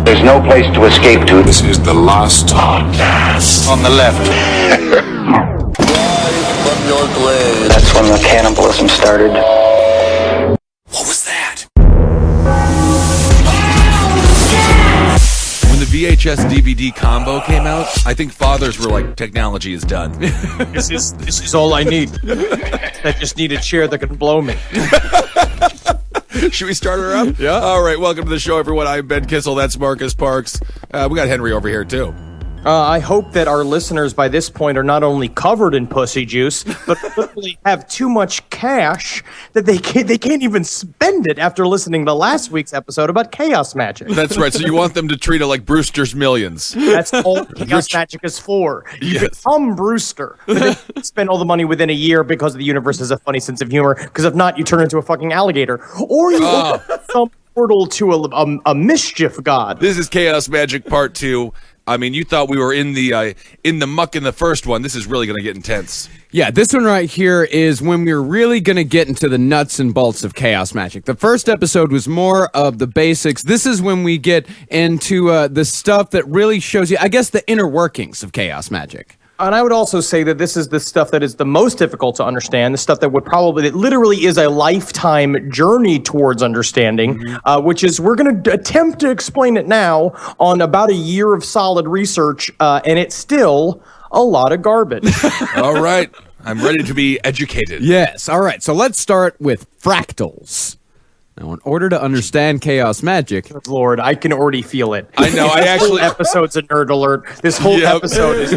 There's no place to escape to. This is the last podcast. On the left. That's when the cannibalism started. What was that? When the VHS DVD combo came out, I think fathers were like, technology is done. This is all I need. I just need a chair that can blow me. Should we start her up? Yeah. All right, welcome to the show, everyone. I'm Ben Kissel. That's Marcus Parks. We got Henry over here, too. I hope that our listeners by this point are not only covered in pussy juice, but literally have too much cash that they can't even spend it after listening to last week's episode about chaos magic. That's right. So you want them to treat it like Brewster's Millions. That's all chaos magic is for. You become Brewster, but then you spend all the money within a year because the universe has a funny sense of humor, because if not, you turn into a fucking alligator. Or you open some portal to a mischief god. This is Chaos Magic Part 2. I mean, you thought we were in the muck in the first one. This is really going to get intense. Yeah, this one right here is when we're really going to get into the nuts and bolts of chaos magic. The first episode was more of the basics. This is when we get into the stuff that really shows you, I guess, the inner workings of chaos magic. And I would also say that this is the stuff that is the most difficult to understand, the stuff that that literally is a lifetime journey towards understanding, which is we're going to attempt to explain it now on about a year of solid research, and it's still a lot of garbage. All right. I'm ready to be educated. Yes. All right. So let's start with fractals. Now, in order to understand chaos magic... Lord, I can already feel it. I know, I actually... This episode's a nerd alert. This whole episode is...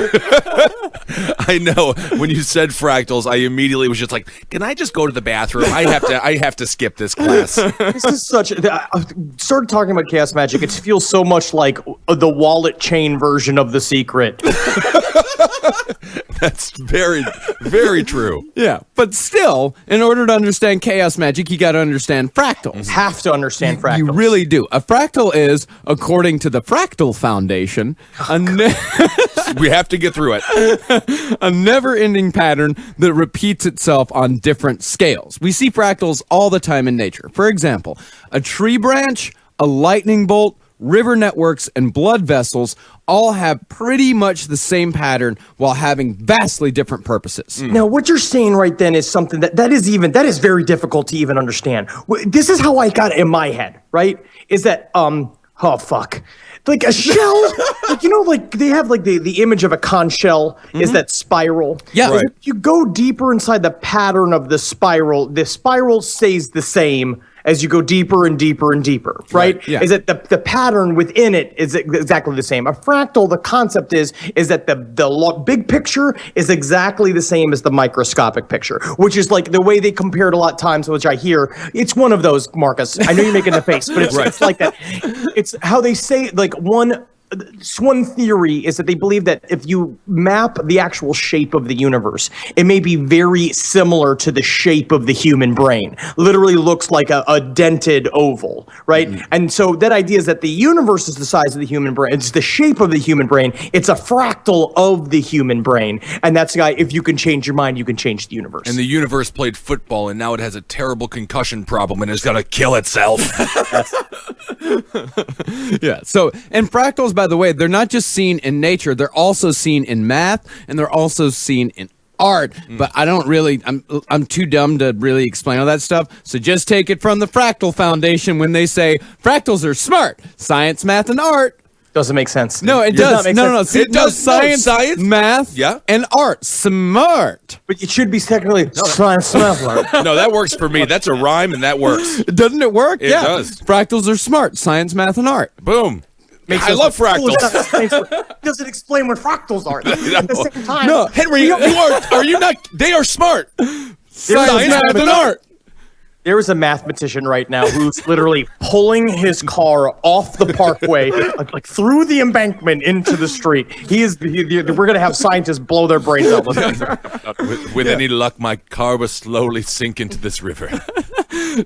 I know. When you said fractals, I immediately was just like, can I just go to the bathroom? I have to skip this class. This is such... I started talking about chaos magic. It feels so much like the wallet chain version of The Secret. That's very, very true. Yeah, but still, in order to understand chaos magic, you got to understand fractals. Have to understand fractals. You really do. A fractal is, according to the Fractal Foundation, we have to get through it. A never-ending pattern that repeats itself on different scales. We see fractals all the time in nature. For example, a tree branch, a lightning bolt, river networks, and blood vessels all have pretty much the same pattern while having vastly different purposes. Now, what you're saying right then is something that is very difficult to even understand. This is how I got it in my head, right? Is that, like a shell, like they have like the image of a conch shell is that spiral. Yeah. Right. If you go deeper inside the pattern of the spiral stays the same as you go deeper and deeper and deeper, right? Yeah. Is that the pattern within it is exactly the same. A fractal, the concept is that the big picture is exactly the same as the microscopic picture, which is like the way they compare it a lot of times, which I hear. It's one of those, Marcus. I know you're making the face, but it's like that. It's how they say, like, one theory is that they believe that if you map the actual shape of the universe, it may be very similar to the shape of the human brain. Literally looks like a dented oval, right? And so that idea is that the universe is the size of the human brain. It's the shape of the human brain. It's a fractal of the human brain. And that's why if you can change your mind, you can change the universe. And the universe played football, and now it has a terrible concussion problem, and it's going to kill itself. Yeah. So, and fractals, by the way, they're not just seen in nature, they're also seen in math, and they're also seen in art, but I'm too dumb to really explain all that stuff, so just take it from the Fractal Foundation when they say fractals are smart. Science, math, and art. Doesn't make sense. No, it does. No. See, It does. Science, math, Yeah. and art. Smart. But it should be technically science, math, art. No, that works for me. That's a rhyme, and that works. Doesn't it work? It does. Fractals are smart. Science, math, and art. Boom. I love fractals. Doesn't explain what fractals are. At the same time, No, Henry, are you not? They are smart. Science, math, and art. there is a mathematician right now who's literally pulling his car off the parkway, like through the embankment into the street. We're going to have scientists blow their brains out. With any luck, my car will slowly sink into this river.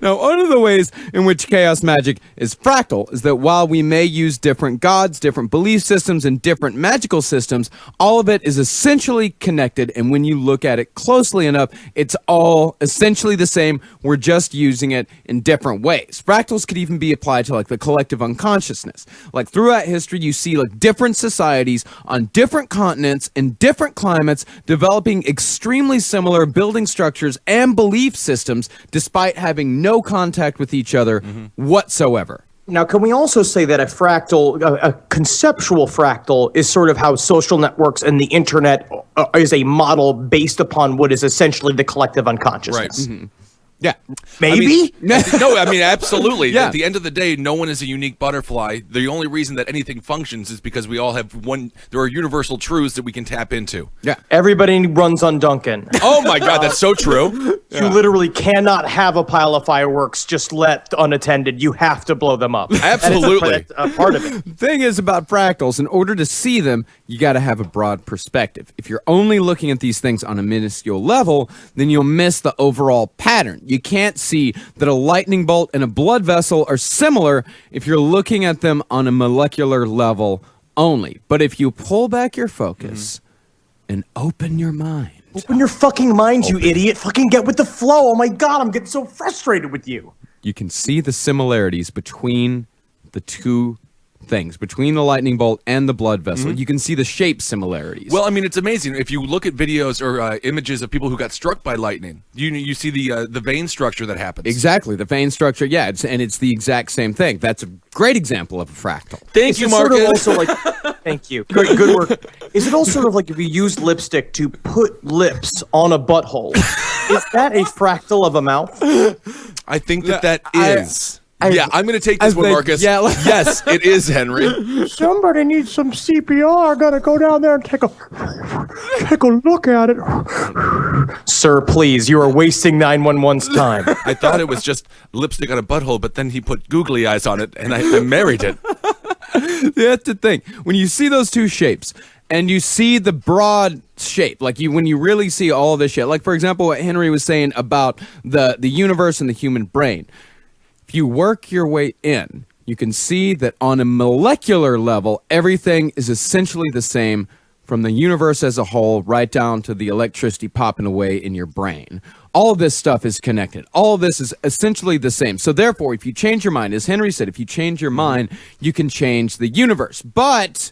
Now, one of the ways in which chaos magic is fractal is that while we may use different gods, different belief systems, and different magical systems, all of it is essentially connected, and when you look at it closely enough, it's all essentially the same. We're just using it in different ways. Fractals could even be applied to like the collective unconsciousness. Like throughout history, you see like different societies on different continents in different climates developing extremely similar building structures and belief systems despite having no contact with each other whatsoever. Now, can we also say that a fractal, a conceptual fractal, is sort of how social networks and the internet is a model based upon what is essentially the collective unconsciousness? Right. Yeah. Maybe? No, I mean, absolutely. Yeah. At the end of the day, no one is a unique butterfly. The only reason that anything functions is because we all have there are universal truths that we can tap into. Yeah. Everybody runs on Duncan. Oh my God, that's so true. You literally cannot have a pile of fireworks just left unattended. You have to blow them up. Absolutely. That's a part of it. The thing is about fractals, in order to see them, you got to have a broad perspective. If you're only looking at these things on a minuscule level, then you'll miss the overall pattern. You can't see that a lightning bolt and a blood vessel are similar if you're looking at them on a molecular level only. But if you pull back your focus and open your mind, Open your fucking mind, you idiot. Fucking get with the flow. Oh my God, I'm getting so frustrated with you. you can see the similarities between the two things, between the lightning bolt and the blood vessel. You can see the shape similarities. Well, I mean, it's amazing. If you look at videos or images of people who got struck by lightning, you see the vein structure that happens. Exactly, the vein structure. Yeah, it's the exact same thing. That's a great example of a fractal. Thank you, It's Marcus. sort of also like, thank you. Good work. Is it also sort of like if you use lipstick to put lips on a butthole? Is that a fractal of a mouth? I think that is. Yeah, I'm going to take this one, think- Marcus. yeah, Yes, it is, Henry. Somebody needs some CPR. Gotta go down there and take a look at it. Sir, please, you are wasting 911's time. I thought it was just lipstick on a butthole, but then he put googly eyes on it, and I married it. That's the thing. When you see those two shapes, and you see the broad shape, like when you really see all this shit, like for example, what Henry was saying about the universe and the human brain. If you work your way in, you can see that on a molecular level, everything is essentially the same from the universe as a whole, right down to the electricity popping away in your brain. All of this stuff is connected. All of this is essentially the same. So therefore, if you change your mind, as Henry said, if you change your mind, you can change the universe. But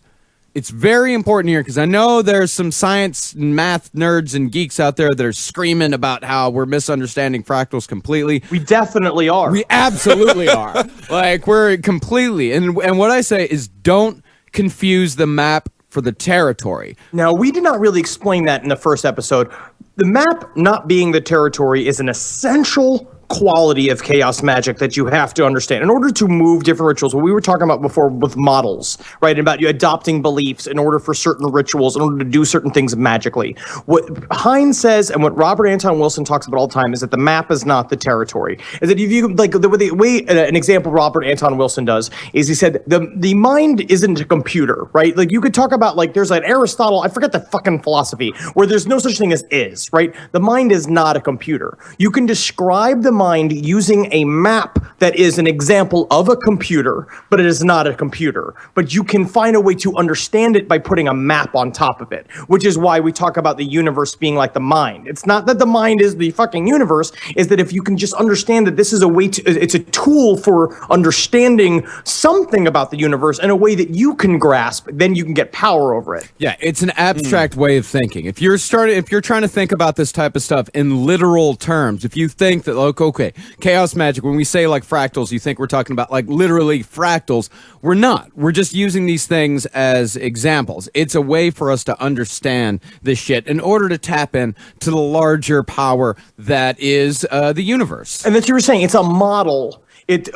it's very important here because I know there's some science and math nerds and geeks out there that are screaming about how we're misunderstanding fractals completely. We definitely are. We absolutely are. Like, we're completely. And what I say is don't confuse the map for the territory. Now, we did not really explain that in the first episode. The map not being the territory is an essential quality of chaos magic that you have to understand in order to move different rituals. What we were talking about before with models, right? About you adopting beliefs in order for certain rituals, in order to do certain things magically. What Hines says and what Robert Anton Wilson talks about all the time is that the map is not the territory. Is that if you like the way an example Robert Anton Wilson does is he said the mind isn't a computer, right? Like you could talk about like there's like Aristotle, I forget the fucking philosophy where there's no such thing as is, right? The mind is not a computer. You can describe the mind using a map that is an example of a computer, but it is not a computer. But you can find a way to understand it by putting a map on top of it, which is why we talk about the universe being like the mind. It's not that the mind is the fucking universe, is that if you can just understand that this is a way to, it's a tool for understanding something about the universe in a way that you can grasp, then you can get power over it. Yeah, it's an abstract way of thinking. If you're trying to think about this type of stuff in literal terms, if you think that, like, okay, chaos magic, when we say like fractals, you think we're talking about like literally fractals. We're not. We're just using these things as examples. It's a way for us to understand this shit in order to tap in to the larger power that is the universe. And that you were saying it's a model. It's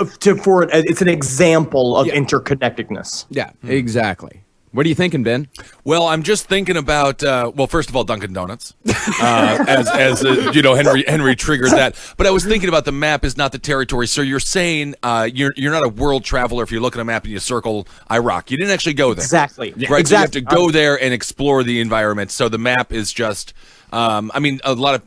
an example of interconnectedness. Yeah, exactly. What are you thinking, Ben? Well, I'm just thinking about well, first of all, Dunkin' Donuts, as you know, Henry triggered that. But I was thinking about the map is not the territory. So you're saying you're not a world traveler if you look at a map and you circle Iraq. You didn't actually go there, Exactly. right? So Exactly. you have to go there and explore the environment. So the map is just, I mean, a lot of.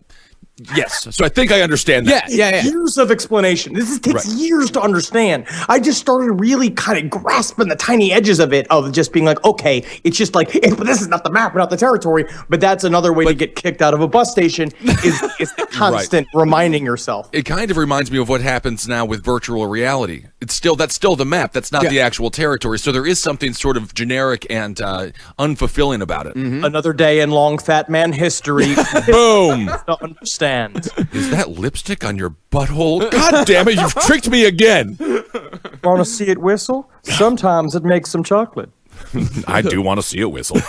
Yes. So I think I understand that. Yeah. Years of explanation. Takes years to understand. I just started really kind of grasping the tiny edges of it, of just being like, okay, it's just like, but this is not the map, not the territory. But that's another way to get kicked out of a bus station is the constant reminding yourself. It kind of reminds me of what happens now with virtual reality. That's still the map. That's not the actual territory. So there is something sort of generic and unfulfilling about it. Mm-hmm. Another day in long fat man history. Boom. To understand. Is that lipstick on your butthole? God damn it, you've tricked me again. Want to see it whistle? Sometimes it makes some chocolate. I do want to see it whistle.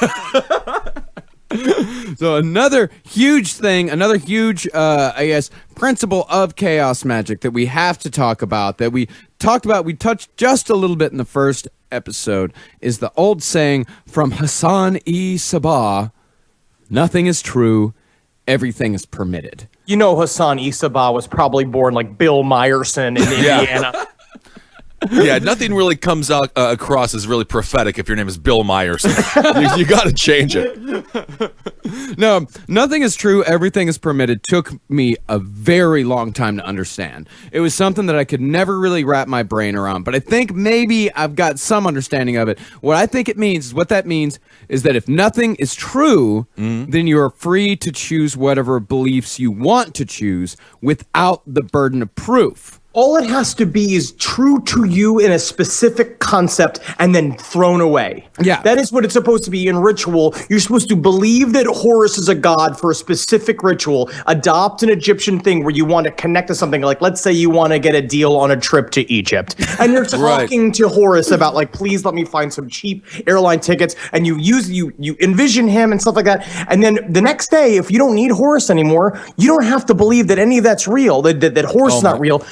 So another huge thing, I guess, principle of chaos magic that we have to talk about, that we touched just a little bit in the first episode, is the old saying from Hassan-e Sabah, nothing is true, everything is permitted. You know, Hassan-e Sabah was probably born like Bill Myerson in Indiana. Yeah, nothing really comes out across as really prophetic if your name is Bill Myers. you got to change it. No, nothing is true, everything is permitted took me a very long time to understand. It was something that I could never really wrap my brain around, but I think maybe I've got some understanding of it. What that means is that if nothing is true, then you are free to choose whatever beliefs you want to choose without the burden of proof. All it has to be is true to you in a specific concept and then thrown away. Yeah. That is what it's supposed to be in ritual. You're supposed to believe that Horus is a god for a specific ritual. Adopt an Egyptian thing where you want to connect to something. Like, let's say you want to get a deal on a trip to Egypt. And you're talking to Horus about, like, please let me find some cheap airline tickets. And you envision him and stuff like that. And then the next day, if you don't need Horus anymore, you don't have to believe that any of that's real, that Horus is not real.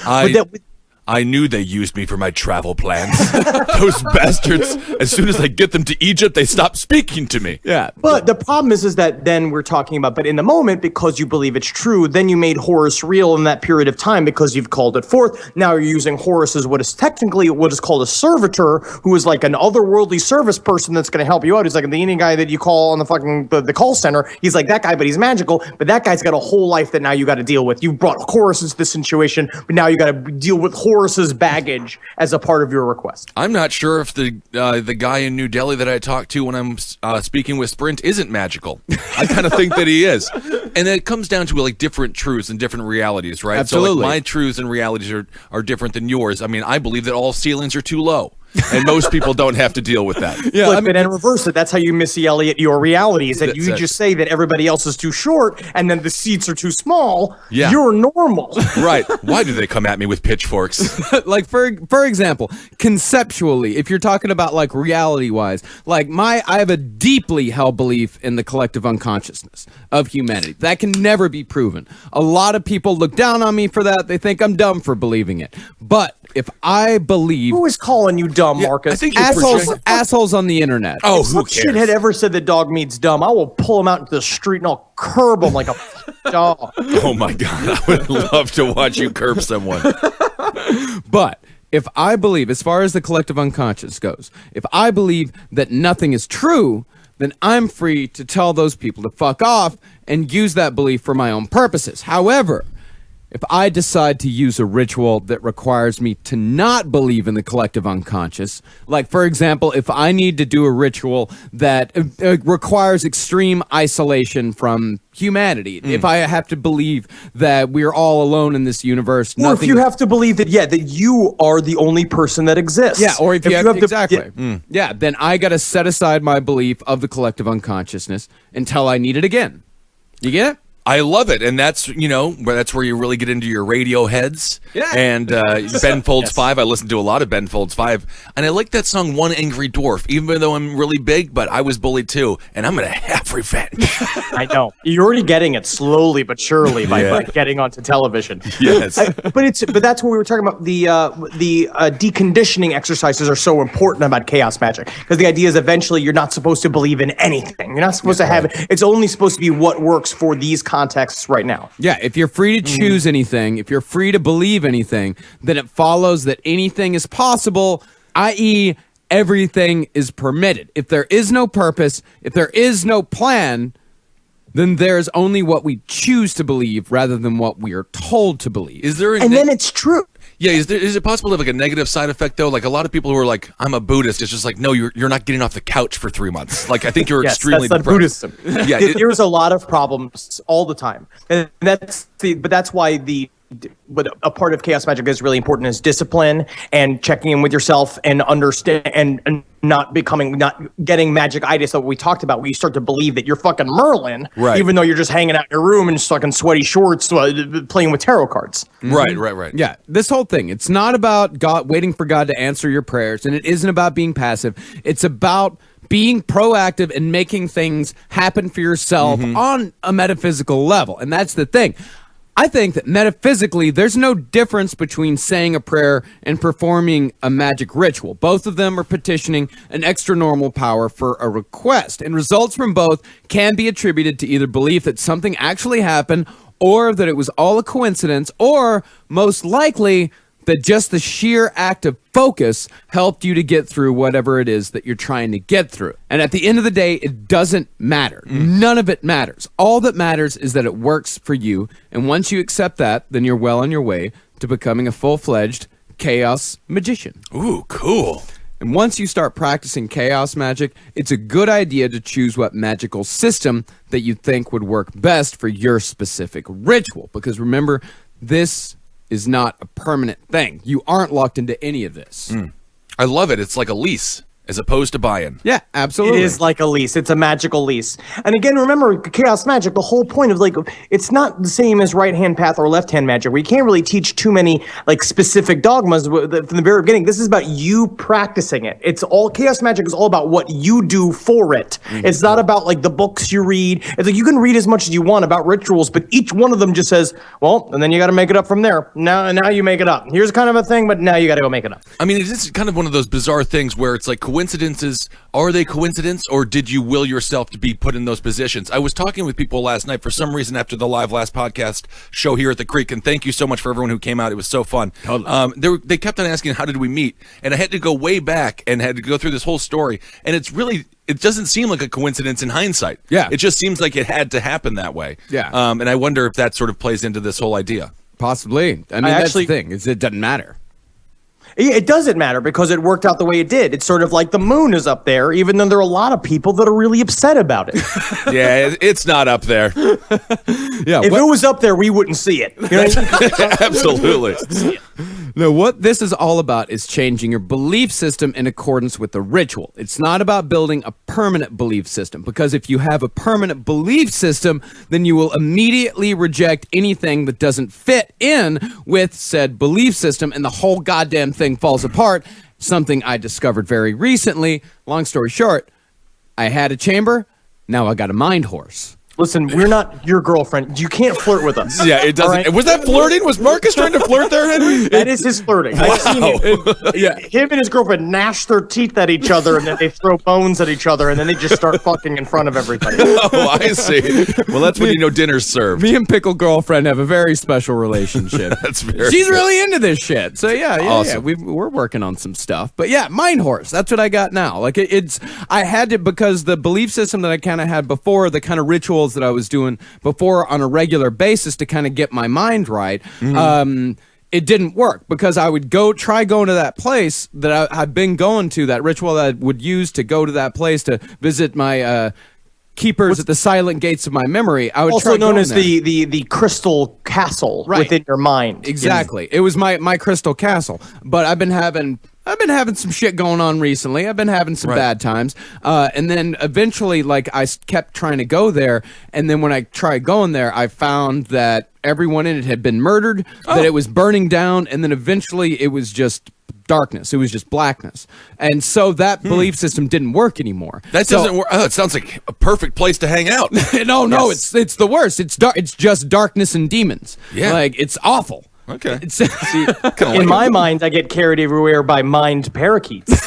I knew they used me for my travel plans. Those bastards, as soon as I get them to Egypt, they stop speaking to me. Yeah. But the problem is that then we're talking about, but in the moment, because you believe it's true, then you made Horus real in that period of time because you've called it forth. Now you're using Horus as what is technically what is called a servitor, who is like an otherworldly service person that's going to help you out. He's like the Indian guy that you call on the fucking the call center. He's like that guy, but he's magical. But that guy's got a whole life that now you got to deal with. You brought Horus into this situation, but now you got to deal with Horus's baggage as a part of your request. I'm not sure if the guy in New Delhi that I talked to when I'm speaking with Sprint isn't magical. I kind of think that he is. And it comes down to like different truths and different realities, right? Absolutely. So like my truths and realities are different than yours. I mean, I believe that all ceilings are too low. And most people don't have to deal with that. Yeah, Flip it and reverse it. That's how you Missy Elliott your reality, is that you just say that everybody else is too short and then the seats are too small. Yeah. You're normal. Right. Why do they come at me with pitchforks? Like for example, conceptually, if you're talking about like reality wise, like I have a deeply held belief in the collective unconsciousness of humanity. That can never be proven. A lot of people look down on me for that. They think I'm dumb for believing it. But if I believe, Who is calling you dumb, Marcus? I think you're assholes on the internet. Oh, If who some cares? shithead ever said that dog means dumb, I will pull him out into the street and I'll curb him like a dog. Oh my God, I would love to watch you curb someone. But if I believe, as far as the collective unconscious goes, if I believe that nothing is true, then I'm free to tell those people to fuck off and use that belief for my own purposes. However, if I decide to use a ritual that requires me to not believe in the collective unconscious, like, for example, if I need to do a ritual that requires extreme isolation from humanity, if I have to believe that we're all alone in this universe, Or if you have to believe that, that you are the only person that exists. yeah, or if you have to- exactly. Yeah, then I got to set aside my belief of the collective unconsciousness until I need it again. You get it? I love it, and that's that's where you really get into your radio heads. Yeah. And Ben Folds 5. I listen to a lot of Ben Folds 5, and I like that song "One Angry Dwarf," even though I'm really big, but I was bullied too, and I'm gonna have revenge. I know. You're already getting it slowly but surely by getting onto television. Yes. But that's what we were talking about. The deconditioning exercises are so important about chaos magic, because the idea is eventually you're not supposed to believe in anything. You're not supposed to have it. It's only supposed to be what works for these contexts right now. Yeah, if you're free to choose anything, if you're free to believe anything, then it follows that anything is possible, i.e., everything is permitted. If there is no purpose, if there is no plan, then there's only what we choose to believe rather than what we are told to believe. Is there And then it's true. Yeah, is it possible to have like a negative side effect though? Like a lot of people who are like, I'm a Buddhist. It's just like, no, you're not getting off the couch for 3 months. Like I think you're Yes, extremely that's not depressed. Buddhism. Yeah, There's a lot of problems all the time, and that's why but a part of chaos magic is really important is discipline and checking in with yourself and understand and not getting magic-itis that we talked about, where you start to believe that you're fucking Merlin, Right. even though you're just hanging out in your room in fucking sweaty shorts playing with tarot cards. right. Yeah, this whole thing, it's not about God waiting for God to answer your prayers, and it isn't about being passive. It's about being proactive and making things happen for yourself on a metaphysical level. And that's the thing. I think that metaphysically, there's no difference between saying a prayer and performing a magic ritual. Both of them are petitioning an extra normal power for a request, and results from both can be attributed to either belief that something actually happened, or that it was all a coincidence, or most likely that just the sheer act of focus helped you to get through whatever it is that you're trying to get through. And at the end of the day, it doesn't matter. None of it matters. All that matters is that it works for you. And once you accept that, then you're well on your way to becoming a full-fledged chaos magician. Ooh, cool. And once you start practicing chaos magic, it's a good idea to choose what magical system that you think would work best for your specific ritual. Because remember, this is not a permanent thing. You aren't locked into any of this. I love it. It's like a lease as opposed to buy-in. Yeah, absolutely. It is like a lease. It's a magical lease. And again, remember, chaos magic, the whole point of it's not the same as right-hand path or left-hand magic, where you can't really teach too many specific dogmas from the very beginning. This is about you practicing it. Chaos magic is all about what you do for it. It's not about the books you read. It's like you can read as much as you want about rituals, but each one of them just says, well, and then you got to make it up from there. Now you make it up. Here's kind of a thing, but now you got to go make it up. I mean, it's kind of one of those bizarre things where it's like coincidences. Are they coincidence, or did you will yourself to be put in those positions? I was talking with people last night for some reason after the last podcast show here at the Creek, and thank you so much for everyone who came out. It was so fun. Totally. They kept on asking, how did we meet? And I had to go way back and had to go through this whole story, and it doesn't seem like a coincidence in hindsight. Yeah. It just seems like it had to happen that way. Yeah. And I wonder if that sort of plays into this whole idea. Possibly. I mean, that's the thing. It doesn't matter. It doesn't matter because it worked out the way it did. It's sort of like the moon is up there, even though there are a lot of people that are really upset about it. Yeah, it's not up there. Yeah. If it was up there, we wouldn't see it. You know what I mean? Absolutely. No, what this is all about is changing your belief system in accordance with the ritual. It's not about building a permanent belief system, because if you have a permanent belief system, then you will immediately reject anything that doesn't fit in with said belief system, and the whole goddamn thing falls apart. Something I discovered very recently. Long story short, I had a chamber, now I got a mind horse. Listen, we're not your girlfriend. You can't flirt with us. Yeah, it doesn't. All right? Was that flirting? Was Marcus trying to flirt there, Henry? That is his flirting. I've seen him and his girlfriend gnash their teeth at each other, and then they throw bones at each other, and then they just start fucking in front of everybody. Oh, I see. Well, that's when you know dinner's served. Me and Pickle Girlfriend have a very special relationship. That's very She's good. really into this shit. So yeah, Awesome. we're working on some stuff. But yeah, mind horse. That's what I got now. Like I had to, because the belief system that I kind of had before, the kind of rituals that I was doing before on a regular basis to kind of get my mind right. It didn't work, because I would try going to that place that I've been going to, that ritual that I would use to go to that place to visit my keepers at the silent gates of my memory. I would Also try known going as there. the crystal castle within your mind. Exactly. It was my crystal castle. But I've been having some shit going on recently. I've been having some bad times. And then eventually, I kept trying to go there. And then when I tried going there, I found that everyone in it had been murdered, that it was burning down, and then eventually it was just darkness. It was just blackness. And so that belief system didn't work anymore. That doesn't work. Oh, it sounds like a perfect place to hang out. No, it's the worst. It's just darkness and demons. Yeah. It's awful. Okay. In my mind, I get carried everywhere by mind parakeets.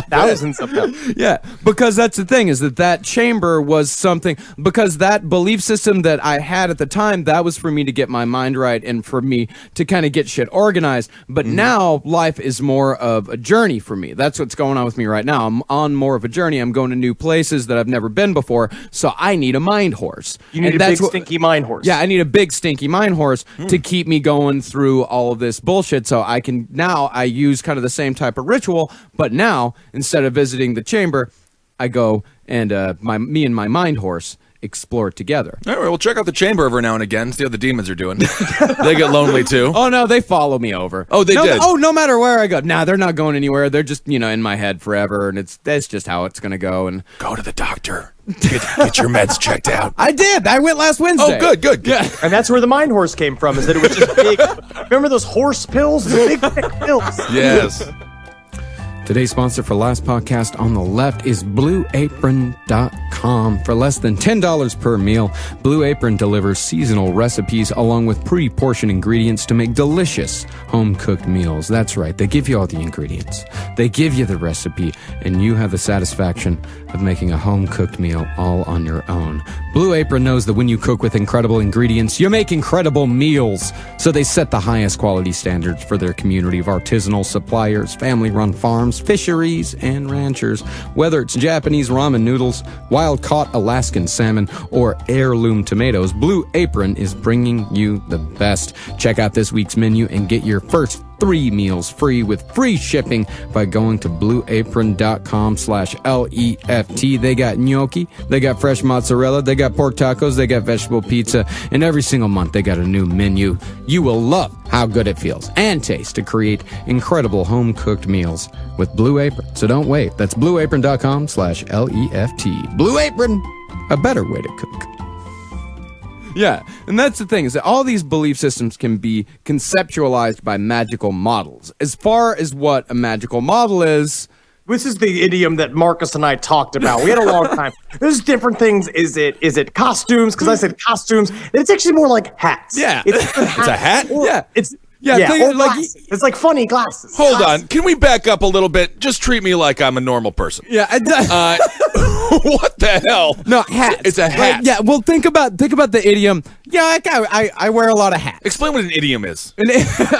Thousands of them. Yeah, because that's the thing is that chamber was something, because that belief system that I had at the time, that was for me to get my mind right and for me to kind of get shit organized. But now life is more of a journey for me. That's what's going on with me right now. I'm on more of a journey. I'm going to new places that I've never been before. So I need a mind horse. You need a big stinky mind horse. Yeah, I need a big stinky mind horse to keep me going through all of this bullshit. So I use kind of the same type of ritual, but now instead of visiting the chamber, I go and me and my mind horse explore it together. All right, we'll check out the chamber every now and again, see how the demons are doing. They get lonely too. Oh no, they follow me over. Oh, they did. Oh, no matter where I go. Nah, they're not going anywhere. They're just, in my head forever, and that's just how it's gonna go. And go to the doctor. Get your meds checked out. I did. I went last Wednesday. Oh, good. Yeah. And that's where the mind horse came from, is that it was just big. Remember those horse pills? The big thick pills. Yes. Today's sponsor for Last Podcast on the Left is BlueApron.com. For less than $10 per meal, Blue Apron delivers seasonal recipes along with pre-portioned ingredients to make delicious home-cooked meals. That's right, they give you all the ingredients. They give you the recipe, and you have the satisfaction of making a home-cooked meal all on your own. Blue Apron knows that when you cook with incredible ingredients, you make incredible meals. So they set the highest quality standards for their community of artisanal suppliers, family-run farms, fisheries, and ranchers. Whether it's Japanese ramen noodles, wild-caught Alaskan salmon, or heirloom tomatoes, Blue Apron is bringing you the best. Check out this week's menu and get your first 3 meals free with free shipping by going to blueapron.com/LEFT. They got gnocchi, they got fresh mozzarella, they got pork tacos, they got vegetable pizza, and every single month they got a new menu. You will love how good it feels and tastes to create incredible home-cooked meals with Blue Apron. So don't wait. That's blueapron.com/LEFT. Blue Apron, a better way to cook. Yeah, and that's the thing, is that all these belief systems can be conceptualized by magical models. As far as what a magical model is... This is the idiom that Marcus and I talked about. We had a long time. There's different things. Is it costumes? Because I said costumes. It's actually more like hats. Yeah. It's a hat? Yeah. It's... Yeah, or glasses. It's like funny glasses. Hold on. Can we back up a little bit? Just treat me like I'm a normal person. Yeah. What the hell? No, hat. It's a hat. Like, yeah, well, think about the idiom. Yeah, I wear a lot of hats. Explain what an idiom is.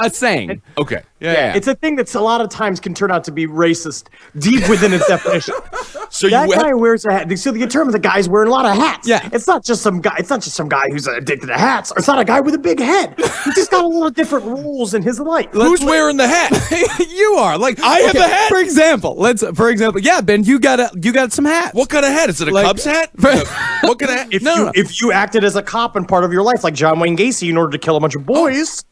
A saying. Okay. Yeah. It's a thing that's a lot of times can turn out to be racist deep within its definition. So that guy wears a hat. So the term of the guy's wearing a lot of hats. Yeah. It's not just some guy. It's not just some guy who's addicted to hats. It's not a guy with a big head. He's just got a lot of different rules in his life. Who's wearing the hat? You are. Like, I have the hat? For example, yeah, Ben, you got some hats. What kind of hat? Is it a Cubs hat? What kind of hat? If you acted as a cop in part of your life, like John Wayne Gacy, in order to kill a bunch of boys.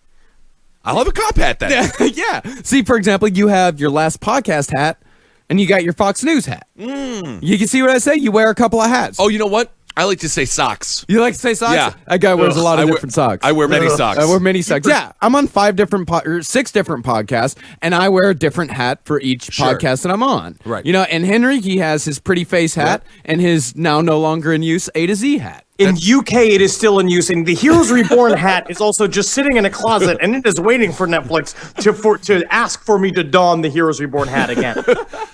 I'll have a cop hat then. Yeah. See, for example, you have your Last Podcast hat, and you got your Fox News hat. You can see what I say? You wear a couple of hats. Oh, you know what? I like to say socks. You like to say socks? Yeah. That guy wears a lot of different socks. I wear many socks. I wear many socks. Yeah, I'm on 6 different podcasts, and I wear a different hat for each podcast that I'm on. Right. And Henry, he has his pretty face hat and his now no longer in use A to Z hat. In UK, it is still in use, and the Heroes Reborn hat is also just sitting in a closet, and it is waiting for Netflix to ask for me to don the Heroes Reborn hat again.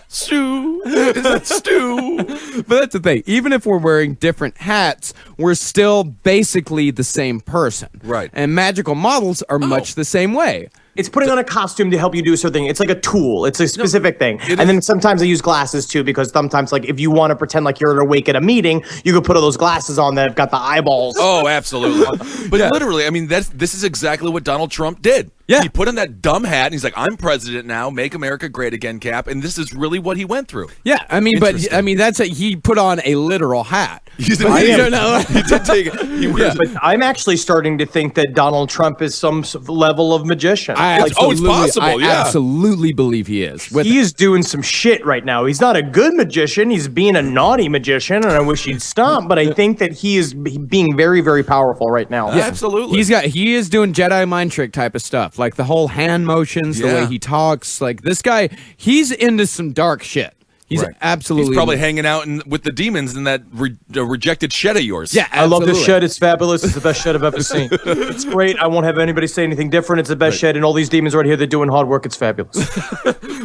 Stu. Is that Stu? But that's the thing. Even if we're wearing different hats, we're still basically the same person. Right. And magical models are much the same way. It's putting on a costume to help you do something. It's like a tool. It's a specific thing. And then sometimes I use glasses too, because sometimes, like, if you want to pretend like you're awake at a meeting, you could put all those glasses on that have got the eyeballs. Oh, absolutely. But literally, I mean, this is exactly what Donald Trump did. Yeah. He put on that dumb hat, and he's like, I'm president now, make America great again, cap. And this is really what he went through. Yeah, I mean, he put on a literal hat. He did take it. But I'm actually starting to think that Donald Trump is some level of magician. It's possible, I yeah. absolutely believe he is. He is doing some shit right now. He's not a good magician. He's being a naughty magician, and I wish he'd stop. But I think that he is being very, very powerful right now. Yeah, absolutely. He is doing Jedi mind trick type of stuff, like the whole hand motions, the way he talks. Like, this guy, he's into some dark shit. He's absolutely. He's probably hanging out with the demons in that rejected shed of yours. Yeah, I love this absolutely. shed. It's fabulous. It's the best shed I've ever seen. It's great. I won't have anybody say anything different. It's the best shed, and all these demons right here, they're doing hard work. It's fabulous.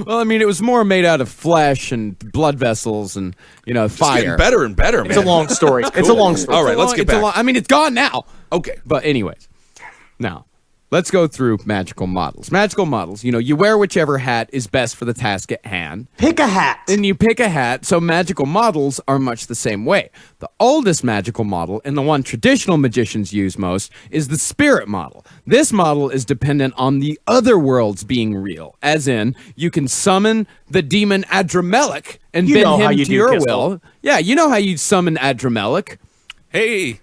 Well, I mean, it was more made out of flesh and blood vessels and It's fire. getting better and better, man. It's a long story. It's a long story. All right, let's get back. I mean, it's gone now. Okay. But anyways, now let's go through magical models. Magical models, you wear whichever hat is best for the task at hand. Pick a hat. And you pick a hat, so magical models are much the same way. The oldest magical model, and the one traditional magicians use most, is the spirit model. This model is dependent on the other worlds being real, as in, you can summon the demon Adramelech and You know bend how him you to do, your Crystal. will. Yeah, you know how you summon Adramelech. Hey,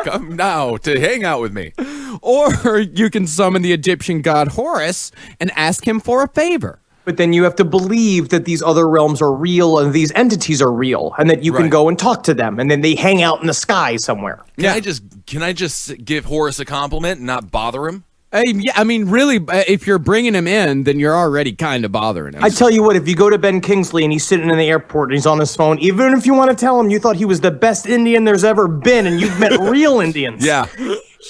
come now to hang out with me. Or you can summon the Egyptian god Horus and ask him for a favor. But then you have to believe that these other realms are real and these entities are real, and that you can Right. go and talk to them, and then they hang out in the sky somewhere. Can I just give Horace a compliment and not bother him? Yeah, I mean, really, if you're bringing him in, then you're already kind of bothering him. I tell you what, if you go to Ben Kingsley and he's sitting in the airport and he's on his phone, even if you want to tell him you thought he was the best Indian there's ever been and you've met real Indians, Yeah.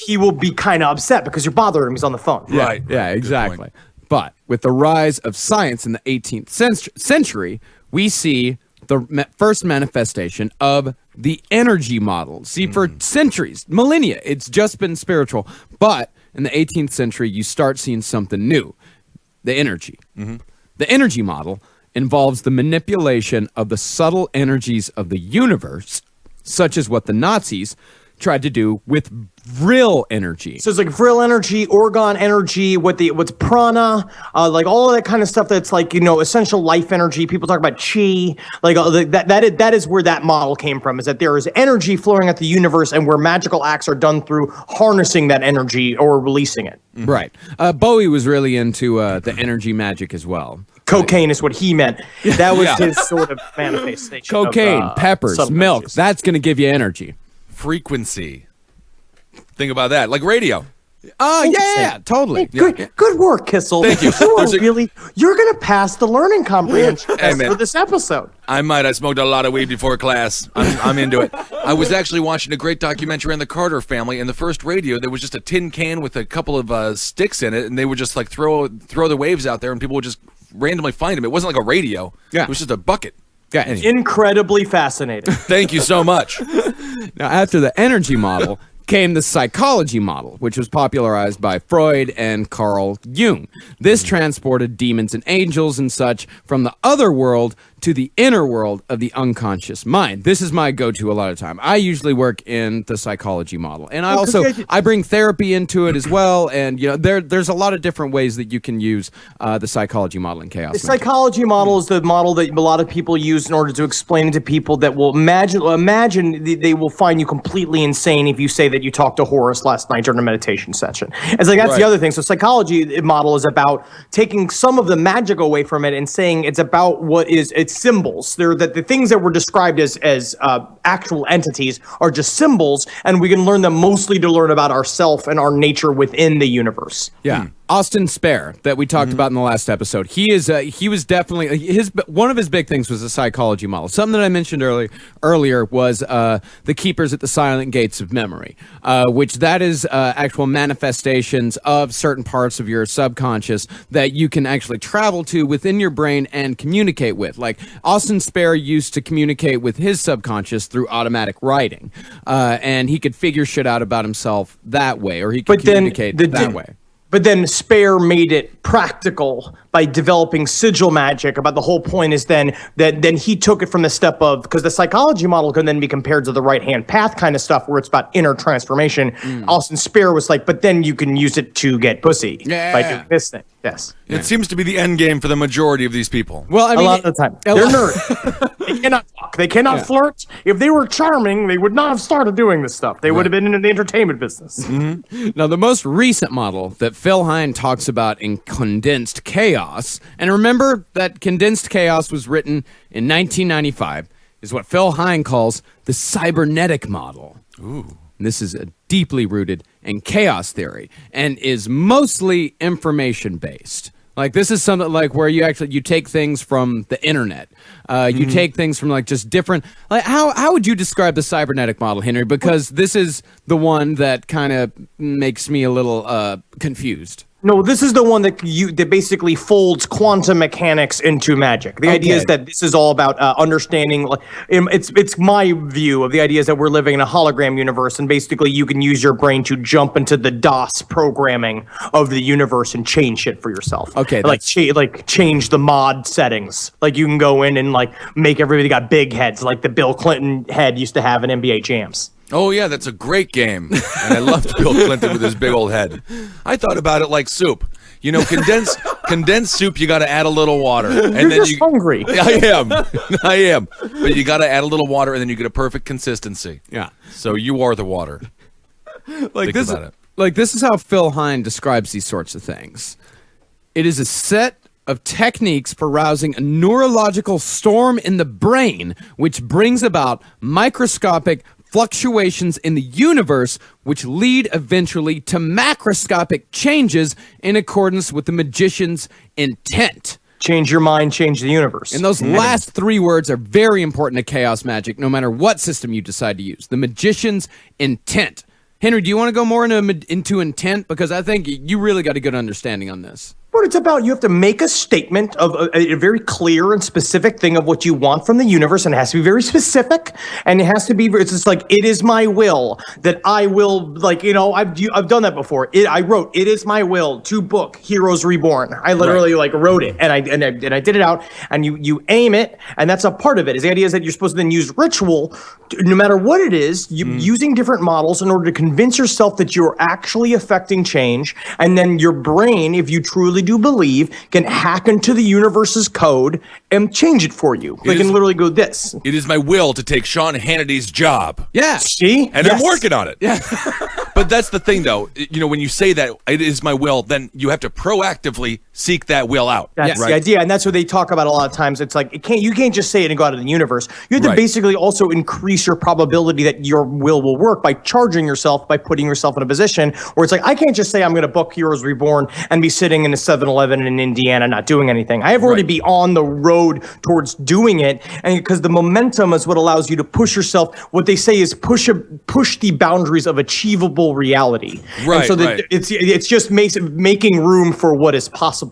he will be kind of upset because you're bothering him. He's on the phone. Right. Yeah, Good exactly. point. But with the rise of science in the 18th century, we see the first manifestation of the energy model. See, for centuries, millennia, it's just been spiritual. But in the 18th century, you start seeing something new, the energy. The energy model involves the manipulation of the subtle energies of the universe, such as what the Nazis tried to do with real energy. So it's like vril energy, orgon energy, what's prana, like all of that kind of stuff. That's like essential life energy. People talk about chi, like that is where that model came from. Is that there is energy flowing at the universe, and where magical acts are done through harnessing that energy or releasing it. Right. Bowie was really into the energy magic as well. Cocaine is what he meant. That was his sort of manifestation. Cocaine, of, peppers, subtle milk, energies. that's going to give you energy. Frequency. Think about that. Like radio. Oh, yeah, totally. Hey, good work, Kissel. Thank you. You're gonna pass the learning comprehension test man. for this episode. I might. I smoked a lot of weed before class. I'm into it. I was actually watching a great documentary on the Carter family, and the first radio, there was just a tin can with a couple of sticks in it, and they would just like throw the waves out there, and people would just randomly find them. It wasn't like a radio. Yeah. It was just a bucket. Yeah, anyway. Incredibly fascinating. Thank you so much. Now, after the energy model came the psychology model, which was popularized by Freud and Carl Jung. This transported demons and angels and such from the other world to the inner world of the unconscious mind. This is my go-to a lot of time. I usually work in the psychology model, and I bring therapy into it as well. And there's a lot of different ways that you can use the psychology model in chaos. The psychology model is the model that a lot of people use in order to explain to people that will imagine they will find you completely insane if you say that you talked to Horus last night during a meditation session. It's like that's Right. the other thing. So psychology model is about taking some of the magic away from it and saying it's about it's symbols. They're that the things that were described as actual entities are just symbols, and we can learn them mostly to learn about ourself and our nature within the universe. Yeah. Austin Spare that we talked about in the last episode. He was definitely one of his big things was the psychology model. Something that I mentioned earlier was the keepers at the silent gates of memory, which that is actual manifestations of certain parts of your subconscious that you can actually travel to within your brain and communicate with. Like Austin Spare used to communicate with his subconscious through automatic writing, and he could figure shit out about himself that way, or he could communicate that way. But then Spare made it practical by developing sigil magic. About the whole point is then he took it from the step of, because the psychology model can then be compared to the right hand path kind of stuff where it's about inner transformation. Austin Spare was like, but then you can use it to get pussy by doing this thing. Yes. It seems to be the end game for the majority of these people. Well, I mean, a lot of the time. They're nerds. They cannot talk. They cannot flirt. If they were charming, they would not have started doing this stuff. They would have been in the entertainment business. Now, the most recent model that Phil Hine talks about in Condensed Chaos, and remember that Condensed Chaos was written in 1995, is what Phil Hine calls the cybernetic model. Ooh. This is deeply rooted in chaos theory and is mostly information-based. Like this is something like where you take things from the internet. You take things from like just different. Like how would you describe the cybernetic model, Henry? Because this is the one that kind of makes me a little confused. No, this is the one that basically folds quantum mechanics into magic. The idea is that this is all about understanding. It's my view of the idea is that we're living in a hologram universe, and basically you can use your brain to jump into the DOS programming of the universe and change shit for yourself. Okay, like change the mod settings. Like you can go in and like make everybody got big heads, like the Bill Clinton head used to have in NBA Jams. Oh, yeah, that's a great game. And I loved Bill Clinton with his big old head. I thought about it like soup. You know, condensed soup, you got to add a little water. And You're then just hungry. I am. But you got to add a little water, and then you get a perfect consistency. Yeah. So you are the water. Like Think about it. Like this is how Phil Hine describes these sorts of things. It is a set of techniques for rousing a neurological storm in the brain, which brings about microscopic fluctuations in the universe, which lead eventually to macroscopic changes in accordance with the magician's intent. Change your mind, change the universe. And those last three words are very important to chaos magic, no matter what system you decide to use. The magician's intent. Henry, do you want to go more into intent? Because I think you really got a good understanding on this. What it's about, you have to make a statement of a very clear and specific thing of what you want from the universe, and it has to be very specific, and it has to be, it's just like, it is my will that I will, like, you know, I've done that before. I wrote, it is my will to book Heroes Reborn. I literally like wrote it, and I did it out, and you aim it, and that's a part of it. Is the idea is that you're supposed to then use ritual, no matter what it is, using different models in order to convince yourself that you're actually affecting change, and then your brain, if you truly do believe, can hack into the universe's code and change it for you. They can literally go this. It is my will to take Sean Hannity's job. Yeah. See? And I'm working on it. Yeah. But that's the thing, though. You know, when you say that it is my will, then you have to proactively seek that will out. That's right? the idea, and that's what they talk about a lot of times. It's like you can't just say it and go out of the universe. You have to Right. basically also increase your probability that your will work by charging yourself, by putting yourself in a position where it's like, I can't just say I'm going to book Heroes Reborn and be sitting in a 7-Eleven in Indiana not doing anything. I have already be on the road towards doing it, and because the momentum is what allows you to push yourself. What they say is push the boundaries of achievable reality. Right, And so right. it's just making room for what is possible.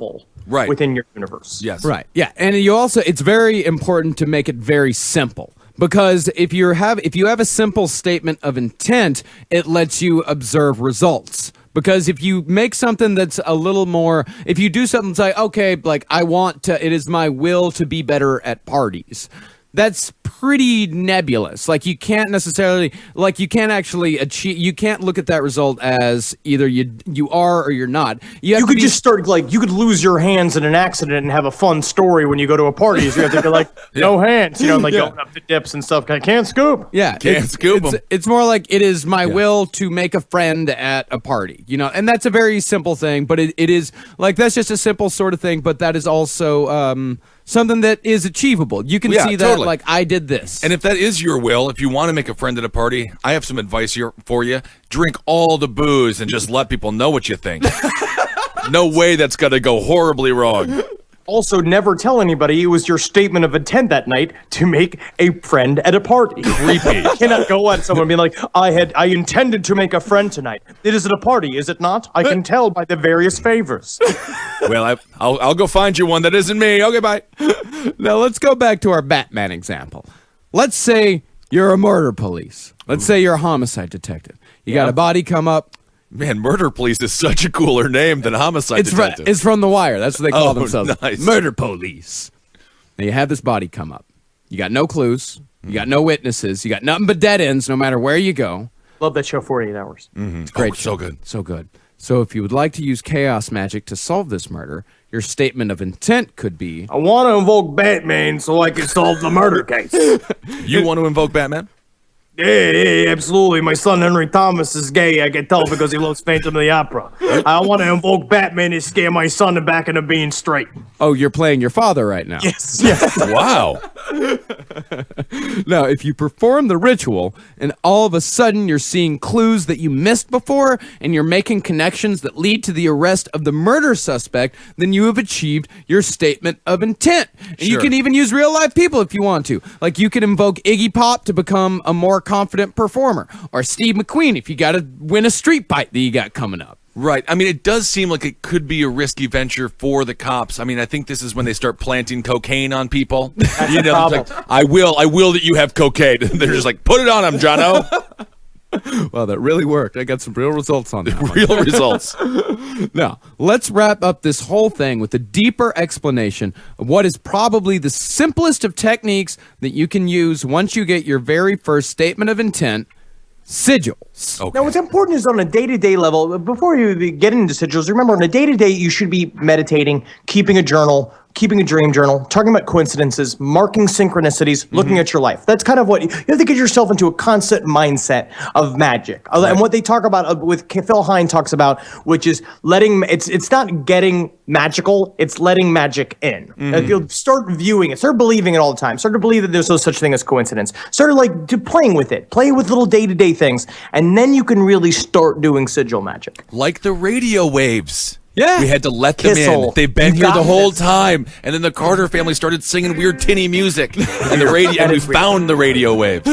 Right. Within your universe. Yes. Right. Yeah. And it's very important to make it very simple. Because if you have a simple statement of intent, it lets you observe results. Because if you make something that's a little more, if you do something like, okay, like it is my will to be better at parties. That's pretty nebulous. Like you can't actually achieve, you can't look at that result as either you are or you're not. You could just start you could lose your hands in an accident and have a fun story when you go to a party. So you have to be like, no hands, going up the dips and stuff. I can't scoop. Yeah. Can't scoop 'em. It's more like it is my will to make a friend at a party, and that's a very simple thing, but it is like, that's just a simple sort of thing, but that is also, something that is achievable. You can see that, totally. like, I did this. And if that is your will, if you want to make a friend at a party, I have some advice here for you. Drink all the booze and just let people know what you think. No way that's going to go horribly wrong. Also, never tell anybody it was your statement of intent that night to make a friend at a party. Creepy. You cannot go at someone being like, I intended to make a friend tonight. It is at a party, is it not? I can tell by the various favors. Well, I'll go find you one that isn't me. Okay, bye. Now let's go back to our Batman example. Let's say you're a murder police. Let's say you're a homicide detective. You got a body come up. Man, Murder Police is such a cooler name than Homicide Detective. It's from The Wire. That's what they call themselves. Nice. Murder police. Now you have this body come up. You got no clues. You got no witnesses. You got nothing but dead ends no matter where you go. Love that show, 48 Hours. It's great. So good. So good. So if you would like to use chaos magic to solve this murder, your statement of intent could be, I want to invoke Batman so I can solve the murder case. You want to invoke Batman? Yeah, absolutely. My son Henry Thomas is gay. I can tell because he loves Phantom of the Opera. I want to invoke Batman to scare my son back into being straight. oh, you're playing your father right now. Yes. Wow. Now, if you perform the ritual and all of a sudden you're seeing clues that you missed before and you're making connections that lead to the arrest of the murder suspect, then you have achieved your statement of intent. And you Sure. can even use real life people if you want to. Like you can invoke Iggy Pop to become a more confident performer, or Steve McQueen if you got to win a street fight that you got coming up. Right. I mean, it does seem like it could be a risky venture for the cops. I mean, I think this is when they start planting cocaine on people. You know, it's like, I will that you have cocaine. They're just like, put it on him, Jono. Well, that really worked. I got some real results on that one. Real results. Now, let's wrap up this whole thing with a deeper explanation of what is probably the simplest of techniques that you can use once you get your very first statement of intent, sigils. Okay. Now, what's important is on a day-to-day level, before you get into sigils, remember on a day-to-day, you should be meditating, keeping a journal, keeping a dream journal, talking about coincidences, marking synchronicities, looking at your life. That's kind of what you have to get yourself into a constant mindset of magic. And what they talk about with Phil Hine talks about, which is it's not getting magical, it's letting magic in. You'll start viewing it, start believing it all the time, start to believe that there's no such thing as coincidence. Start playing with it, play with little day-to-day things, and then you can really start doing sigil magic. Like the radio waves. Yeah. We had to let them Kissel. in. They've been You here the got whole this. time. And then the Carter family started singing weird tinny music. And the radio and we found the radio waves.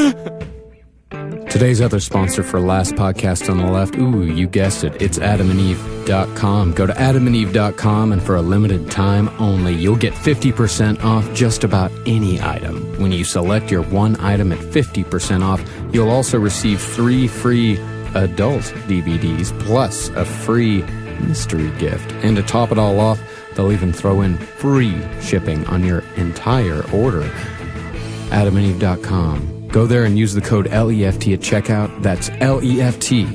Today's other sponsor for Last Podcast on the Left, ooh, you guessed it, it's adamandeve.com. Go to adamandeve.com, and for a limited time only, you'll get 50% off just about any item. When you select your one item at 50% off, you'll also receive 3 free adult DVDs plus a free mystery gift. And to top it all off, they'll even throw in free shipping on your entire order. adamandeve.com. Go there and use the code LEFT at checkout. That's LEFT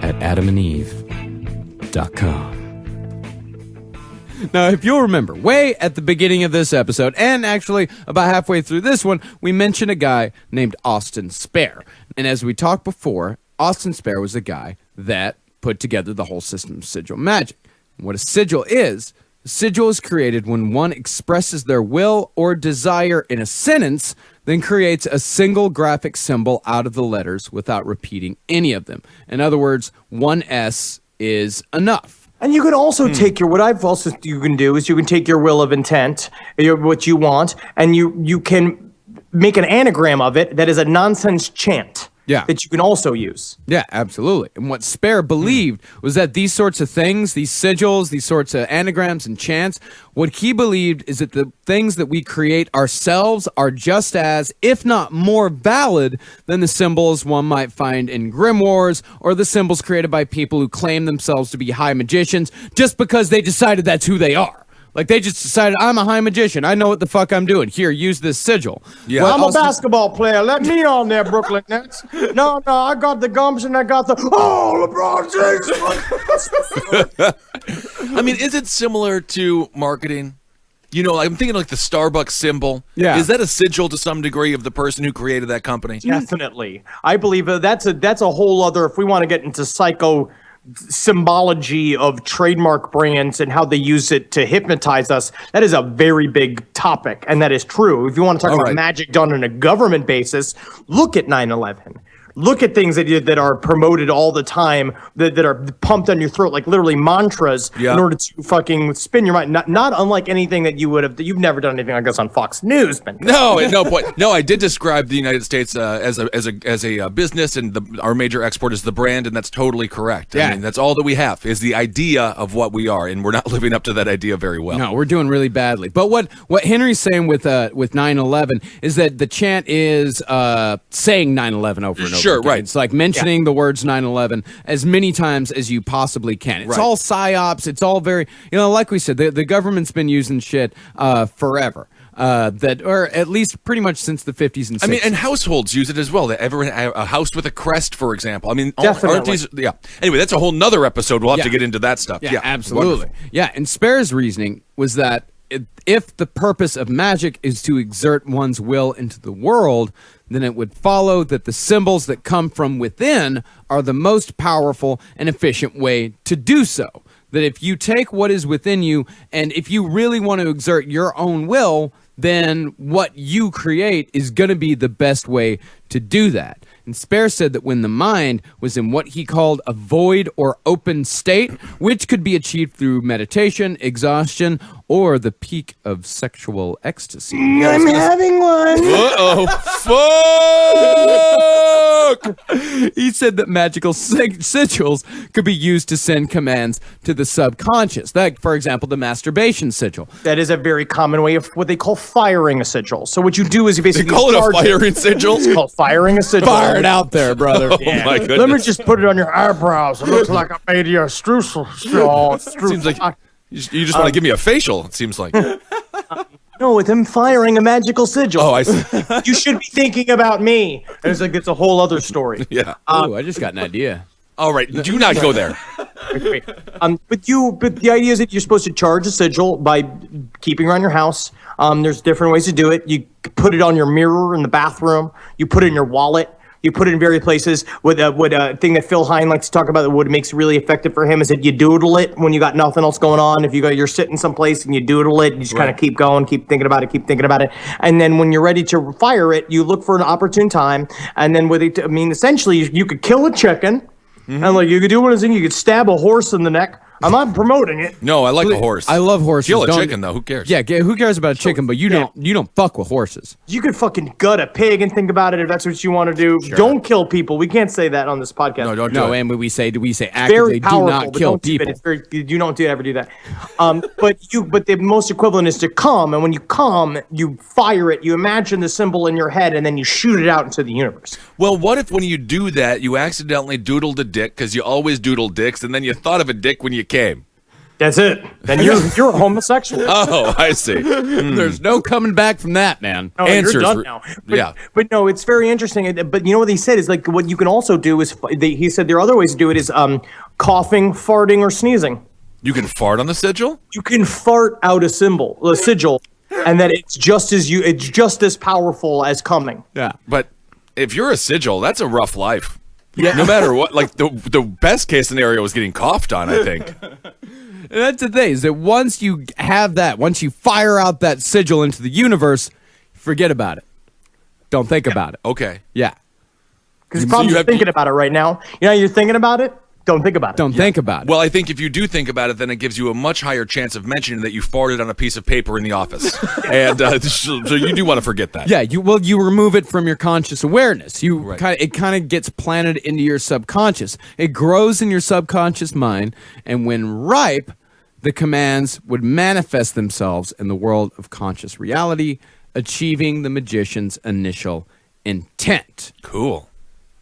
at adamandeve.com. Now, if you'll remember, way at the beginning of this episode, and actually about halfway through this one, we mentioned a guy named Austin Spare. And as we talked before, Austin Spare was a guy that put together the whole system of sigil magic. And what a sigil is created when one expresses their will or desire in a sentence, then creates a single graphic symbol out of the letters without repeating any of them. In other words, one S is enough. And you can also take you can do is you can take your will of intent, what you want, and you can make an anagram of it that is a nonsense chant. Yeah. That you can also use. Yeah, absolutely. And what Spare believed was that these sorts of things, these sigils, these sorts of anagrams and chants, what he believed is that the things that we create ourselves are just as, if not more valid than the symbols one might find in grimoires or the symbols created by people who claim themselves to be high magicians just because they decided that's who they are. Like, they just decided, I'm a high magician. I know what the fuck I'm doing. Here, use this sigil. Yeah. Well, I'm a basketball player. Let me on there, Brooklyn Nets. No, I got the gums and I got the, LeBron James. I mean, is it similar to marketing? You know, I'm thinking like the Starbucks symbol. Yeah. Is that a sigil to some degree of the person who created that company? Definitely. I believe that's a whole other, if we want to get into symbology of trademark brands and how they use it to hypnotize us, that is a very big topic, and that is true. If you want to talk about magic done on a government basis, look at 9/11. Look at things that are promoted all the time, that are pumped on your throat, like literally mantras, in order to fucking spin your mind. Not unlike anything that you would have. You've never done anything like this on Fox News, Ben. No, at no point. No, I did describe the United States as a business, and our major export is the brand, and that's totally correct. Yeah. I mean, that's all that we have is the idea of what we are, and we're not living up to that idea very well. No, we're doing really badly. But what Henry's saying with 9/11 is that the chant is saying 9/11 over and over. Sure, again. right. It's like mentioning the words 9/11 as many times as you possibly can. It's Right. all psyops. It's all very, like we said, the government's been using shit forever. Or at least pretty much since the 50s and 60s. I mean, and households use it as well. A house with a crest, for example. I mean, Definitely. aren't these? Yeah. Anyway, that's a whole nother episode. We'll have to get into that stuff. Yeah, absolutely. Wonderful. Yeah, and Spare's reasoning was that if the purpose of magic is to exert one's will into the world, then it would follow that the symbols that come from within are the most powerful and efficient way to do so. That if you take what is within you, and if you really want to exert your own will, then what you create is going to be the best way to do that. And Spare said that when the mind was in what he called a void or open state, which could be achieved through meditation, exhaustion, or the peak of sexual ecstasy. I'm having one. Fuck! He said that magical sigils could be used to send commands to the subconscious. Like, for example, the masturbation sigil. That is a very common way of what they call firing a sigil. So what you do is you They basically call it a charge firing sigil? It's called firing a sigil. Fire it out there, brother. Oh my goodness. Let me just put it on your eyebrows. It looks like I made you a streusel. Seems like you just want to give me a facial, it seems like. No, with him firing a magical sigil. Oh, I see. You should be thinking about me. And it's like, it's a whole other story. Yeah. Ooh, I just got an idea. All right, do not go there. But the idea is that you're supposed to charge a sigil by keeping around your house. There's different ways to do it. You put it on your mirror in the bathroom. You put it in your wallet. You put it in various places. With a thing that Phil Hine likes to talk about, that what makes it really effective for him is that you doodle it when you got nothing else going on. If you're sitting someplace and you doodle it, you just kind of keep going, keep thinking about it. And then when you're ready to fire it, you look for an opportune time. And then essentially, you could kill a chicken. And like you could do one of those things, you could stab a horse in the neck. I'm not promoting it. No, I like a horse. I love horses. Kill a Don't- chicken, though. Who cares? Yeah, who cares about a chicken? But you don't fuck with horses. You could fucking gut a pig and think about it if that's what you want to do. Don't kill people. We can't say that on this podcast. No, don't do No, it. and do we say Very actively do powerful, not but kill don't do it. people? It's very, you don't ever do that. But the most equivalent is to come, and when you come, you fire it. You imagine the symbol in your head, and then you shoot it out into the universe. Well, what if when you do that, you accidentally doodled a dick, because you always doodle dicks, and then you thought of a dick when you came? That's it. Then you're a homosexual. Oh, I see. There's no coming back from that, man. No, answers you're done were- now. yeah. But no, it's very interesting. But you know what he said is like what you can also do is he said there are other ways to do it is coughing, farting, or sneezing. You can fart on the sigil? You can fart out a sigil, and that it's just as powerful as coming. Yeah. But if you're a sigil, that's a rough life. Yeah. No matter what, like the best case scenario is getting coughed on, I think. And that's the thing, is that once you have that, once you fire out that sigil into the universe, forget about it. Don't think about it. Okay. Yeah. Because you're probably thinking about it right now. You know, you're thinking about it. Don't think about it. Don't think about it. Well, I think if you do think about it, then it gives you a much higher chance of mentioning that you farted on a piece of paper in the office. And so you do want to forget that. Yeah, you remove it from your conscious awareness. Right. It kind of gets planted into your subconscious. It grows in your subconscious mind, and when ripe, the commands would manifest themselves in the world of conscious reality, achieving the magician's initial intent. Cool.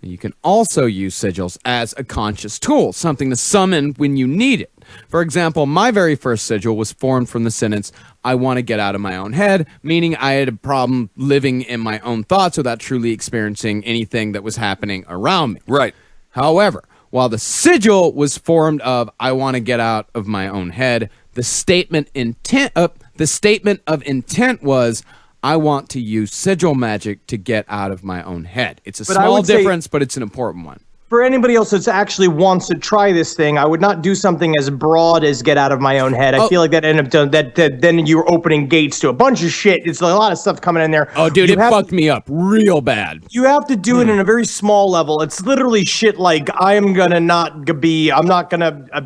You can also use sigils as a conscious tool, something to summon when you need it. For example, my very first sigil was formed from the sentence, "I want to get out of my own head," meaning I had a problem living in my own thoughts without truly experiencing anything that was happening around me. Right. However, while the sigil was formed of "I want to get out of my own head," the statement of intent was, "I want to use sigil magic to get out of my own head." It's a But I small would say- difference, but it's an important one. For anybody else that actually wants to try this thing, I would not do something as broad as get out of my own head. I feel like that end up done that then you're opening gates to a bunch of shit. It's a lot of stuff coming in there. Oh, dude, You it have- fucked me up real bad. You have to do it in a very small level. It's literally shit like I'm not gonna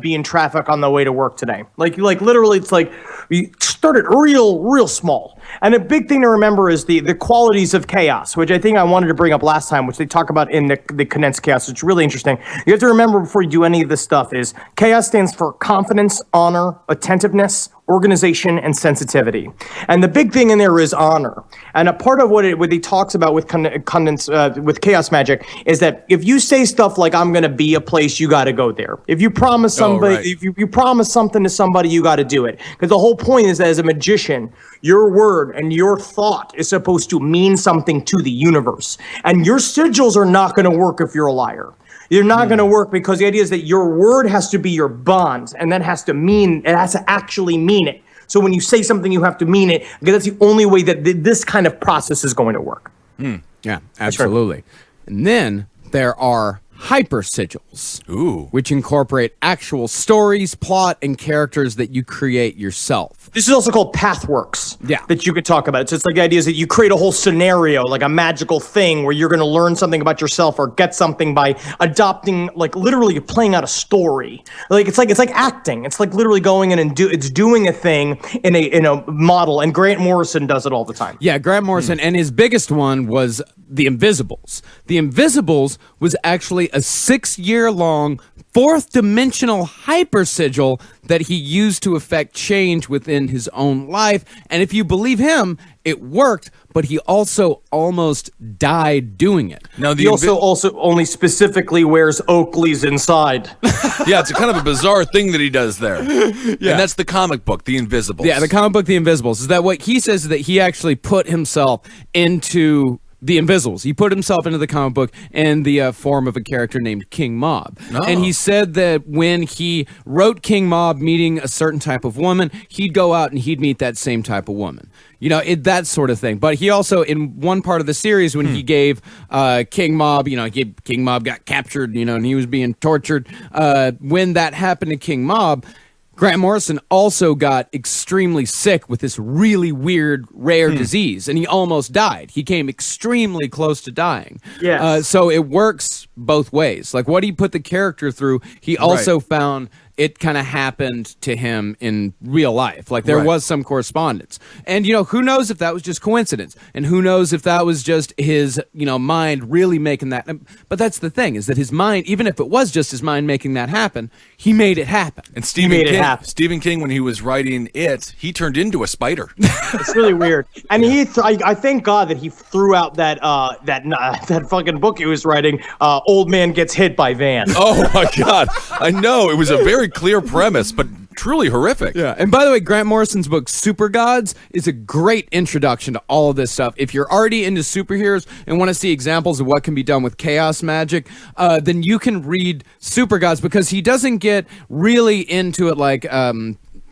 be in traffic on the way to work today. Like literally, it's like you start it real small. And a big thing to remember is the qualities of chaos, which I think I wanted to bring up last time, which they talk about in the condensed chaos. It's really interesting. You have to remember before you do any of this stuff is chaos stands for confidence, honor, attentiveness, organization, and sensitivity. And the big thing in there is honor. And a part of what he talks about with with chaos magic is that if you say stuff like "I'm going to be a place," you got to go there. If you promise somebody, right. if you promise something to somebody, you got to do it. Because the whole point is that as a magician, your word and your thought is supposed to mean something to the universe. And your sigils are not going to work if you're a liar. They're not going to work because the idea is that your word has to be your bond, and that has to actually mean it. So when you say something, you have to mean it, because that's the only way that this kind of process is going to work. Yeah, absolutely. And then there are hypersigils. Ooh. Which incorporate actual stories, plot, and characters that you create yourself. This is also called pathworks. Yeah. That you could talk about. So it's like the idea is that you create a whole scenario, like a magical thing where you're going to learn something about yourself or get something by adopting, like literally playing out a story. Like it's like acting. It's like literally going in and doing a thing in a model. And Grant Morrison does it all the time. Yeah, Grant Morrison, and his biggest one was The Invisibles. The Invisibles was actually a 6-year-long fourth dimensional hypersigil that he used to effect change within his own life. And if you believe him, it worked, but he also almost died doing it. Now, He also only specifically wears Oakley's inside. Yeah, it's a kind of a bizarre thing that he does there. And that's the comic book, The Invisibles. Yeah, the comic book The Invisibles is that what he says is that he actually put himself into The Invisibles. He put himself into the comic book in the form of a character named King Mob. Oh. And he said that when he wrote King Mob meeting a certain type of woman, he'd go out and he'd meet that same type of woman. You know, that sort of thing. But he also, in one part of the series, when he gave King Mob, King Mob got captured, and he was being tortured. When that happened to King Mob, Grant Morrison also got extremely sick with this really weird, rare disease, and he almost died. He came extremely close to dying. Yes. So it works both ways. Like what he put the character through, he also found it kind of happened to him in real life. Like there was some correspondence. And, who knows if that was just coincidence? And who knows if that was just his, mind really making that. But that's the thing, is that his mind, even if it was just his mind making that happen, he made it happen. And Stephen King, when he was writing it, he turned into a spider. It's really weird. And I thank God that he threw out that fucking book he was writing, Old Man Gets Hit by Van. Oh, my God. I know. It was a very clear premise, but truly horrific. Yeah. And by the way, Grant Morrison's book Super Gods is a great introduction to all of this stuff. If you're already into superheroes and want to see examples of what can be done with chaos magic, then you can read Super Gods, because he doesn't get really into it like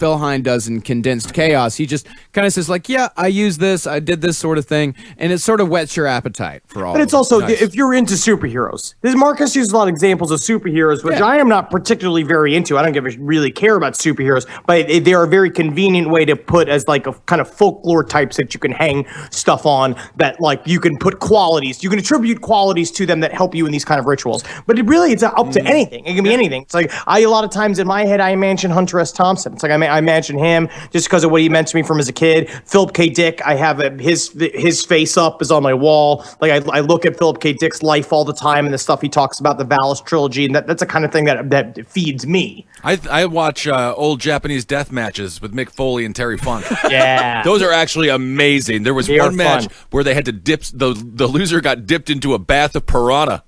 Phil Hine does in Condensed Chaos. He just kind of says like, yeah, I use this, I did this sort of thing, and it sort of whets your appetite for all. But it's also, if you're into superheroes, Marcus uses a lot of examples of superheroes, which I am not particularly very into. I don't really care about superheroes, but they are a very convenient way to put as like a kind of folklore types that you can hang stuff on, that like you can put qualities, you can attribute qualities to them that help you in these kind of rituals. But it's up to anything. It can be anything. It's like a lot of times in my head, I imagine Hunter S. Thompson. It's like I imagine him just because of what he meant to me from as a kid. Philip K. Dick, I have his face up is on my wall. Like I look at Philip K. Dick's life all the time and the stuff he talks about, the Valis trilogy, and that's the kind of thing that feeds me. I watch old Japanese death matches with Mick Foley and Terry Funk. Yeah. Those are actually amazing. There was one match where they had to dip, the loser got dipped into a bath of piranha.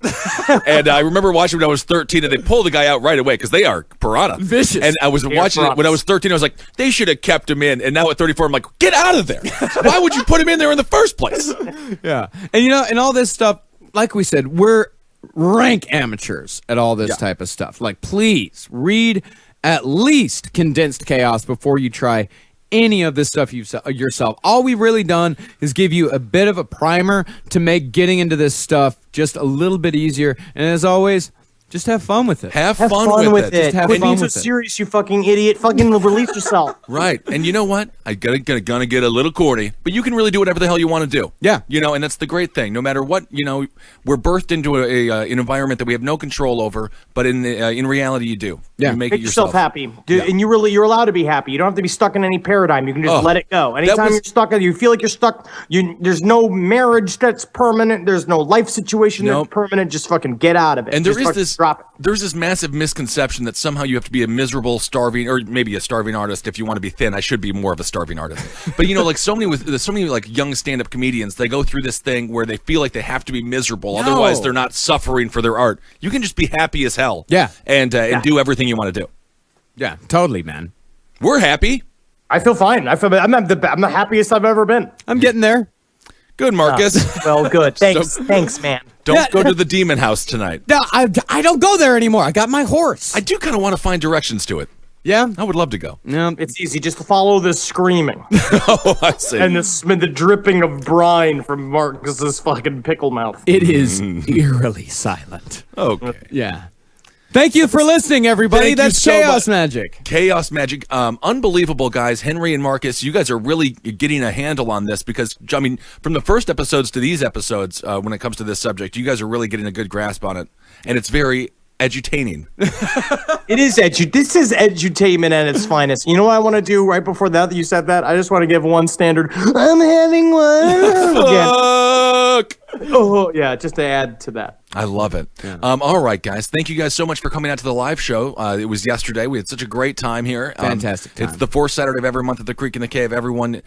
And I remember watching when I was 13, and they pulled the guy out right away because they are piranha. Vicious. And I was watching it when I was 13. I was like, they should have kept him in. And now at 34, I'm like, get out of there. Why would you put him in there in the first place? Yeah. And and all this stuff, like we said, we're rank amateurs at all this type of stuff. Like, please read at least Condensed Chaos before you try any of this stuff yourself. All we've really done is give you a bit of a primer to make getting into this stuff just a little bit easier. And as always, just have fun with it. Have fun with it. Just have Quit fun being so with it. serious, you fucking idiot. Fucking release yourself. Right. And you know what? I'm gonna get a little corny, but you can really do whatever the hell you want to do. Yeah. And that's the great thing. No matter what, we're birthed into an environment that we have no control over, but in reality you do. Yeah. You make Make it yourself happy, dude, and you're allowed to be happy. You don't have to be stuck in any paradigm. You can just let it go. Anytime you're stuck, you feel like you're stuck. There's no marriage that's permanent. There's no life situation that's permanent. Just fucking get out of it. And Drop it. There's this massive misconception that somehow you have to be a miserable, starving, or maybe a starving artist if you want to be thin. I should be more of a starving artist. But like so many like young stand-up comedians, they go through this thing where they feel like they have to be miserable, otherwise they're not suffering for their art. You can just be happy as hell. Yeah. And do everything you want to do. Yeah, totally, man. We're happy. I feel fine. I'm the happiest I've ever been. I'm getting there. Good, Marcus. Well, good. Thanks, man. Don't go to the demon house tonight. No, I don't go there anymore. I got my horse. I do kind of want to find directions to it. Yeah. I would love to go. No, It's easy. Just follow the screaming Oh, I see. and the dripping of brine from Marcus's fucking pickle mouth. it is eerily silent. Okay. Yeah. Thank you for listening, everybody. Thank you That's so Chaos much. Magic. Chaos Magic. Unbelievable, guys. Henry and Marcus, you guys are really getting a handle on this because, I mean, from the first episodes to these episodes, when it comes to this subject, you guys are really getting a good grasp on it. And it's very edutaining. It is This is edutainment at its finest. You know what I want to do right before that you said that? I just want to give one standard. I'm having one again. Fuck! Oh, yeah, just to add to that. I love it. All right, guys. Thank you guys so much for coming out to the live show. It was yesterday. We had such a great time here. Fantastic time. It's the fourth Saturday of every month at the Creek in the Cave. Everyone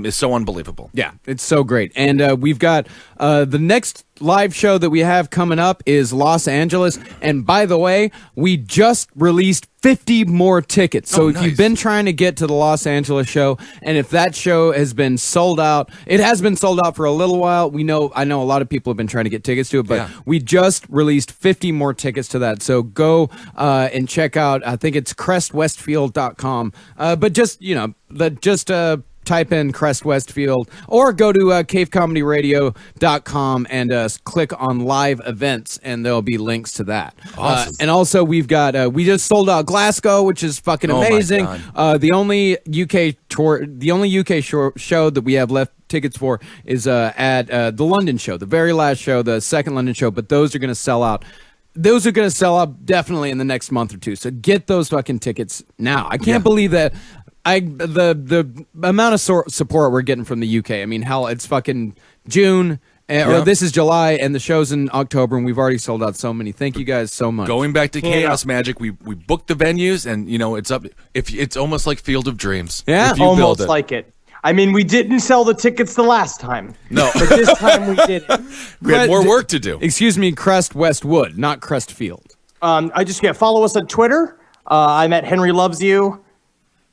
is so unbelievable. Yeah, it's so great. And we've got the next live show that we have coming up is Los Angeles. And by the way, we just released 50 more tickets. So if nice. you've been trying to get to the Los Angeles show, and if that show has been sold out, it has been sold out for a little while. I know a lot of people have been trying to get tickets to it, but we just released 50 more tickets to that. So go and check out, I think it's crestwestfield.com. But just, type in Crest Westfield or go to cavecomedyradio.com and click on live events, and there'll be links to that. Awesome. And also we've got we just sold out Glasgow, which is fucking amazing. The only UK tour, the only UK show that we have left tickets for is at the London show, the very last show, the second London show, but those are going to sell out. Those are going to sell out definitely in the next month or two. So get those fucking tickets now. I can't believe that the amount of support we're getting from the UK. I mean, hell, it's fucking June. Or this is July, and the show's in October, and we've already sold out so many. Thank you guys so much. Going back to Chaos Magic, we booked the venues, and it's up. If it's almost like Field of Dreams. Yeah, if you build Almost it. like it. I mean, we didn't sell the tickets the last time. No. But this time we did it. We had more work to do. Excuse me, Crest Westwood, not Crest Field. Follow us on Twitter. I'm at Henry Loves You.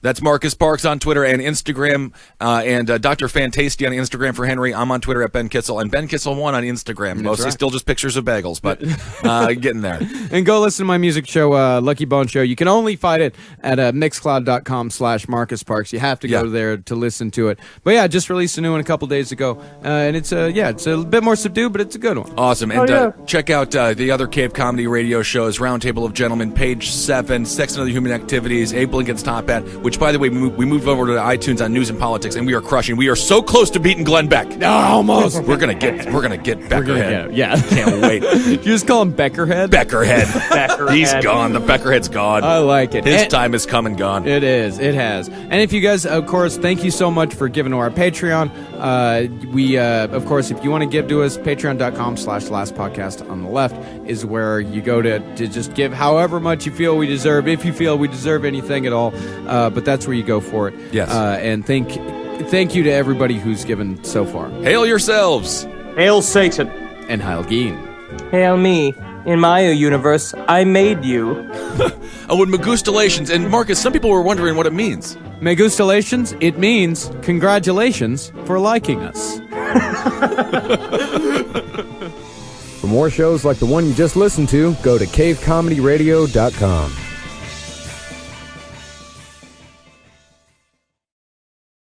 That's Marcus Parks on Twitter and Instagram, and Dr. Fantasty on Instagram for Henry. I'm on Twitter at Ben Kissel, and Ben Kissel1 on Instagram. Mostly still just pictures of bagels, but getting there. And go listen to my music show, Lucky Bone Show. You can only find it at mixcloud.com/Marcus Parks. You have to go there to listen to it. But yeah, just released a new one a couple days ago, and it's it's a bit more subdued, but it's a good one. Awesome. And check out the other Cave Comedy radio shows, Roundtable of Gentlemen, Page 7, Sex and Other Human Activities, Abe Lincoln's Top Hat, which, by the way, we moved over to iTunes on News and Politics, and we are crushing. We are so close to beating Glenn Beck. Almost. We're gonna get Beckerhead. Yeah. Can't wait. You just call him Beckerhead? Beckerhead. He's gone. The Beckerhead's gone. I like it. His time has come and gone. It is. It has. And if you guys, of course, thank you so much for giving to our Patreon. Of course, if you want to give to us, patreon.com/lastpodcast on the left is where you go to just give however much you feel we deserve, if you feel we deserve anything at all. But that's where you go for it. Yes. And thank you to everybody who's given so far. Hail yourselves. Hail Satan. And Heil Geen. Hail me. In my universe, I made you. Oh, and Magustalations. And Marcus, some people were wondering what it means. Megustalations, it means congratulations for liking us. For more shows like the one you just listened to, go to cavecomedyradio.com.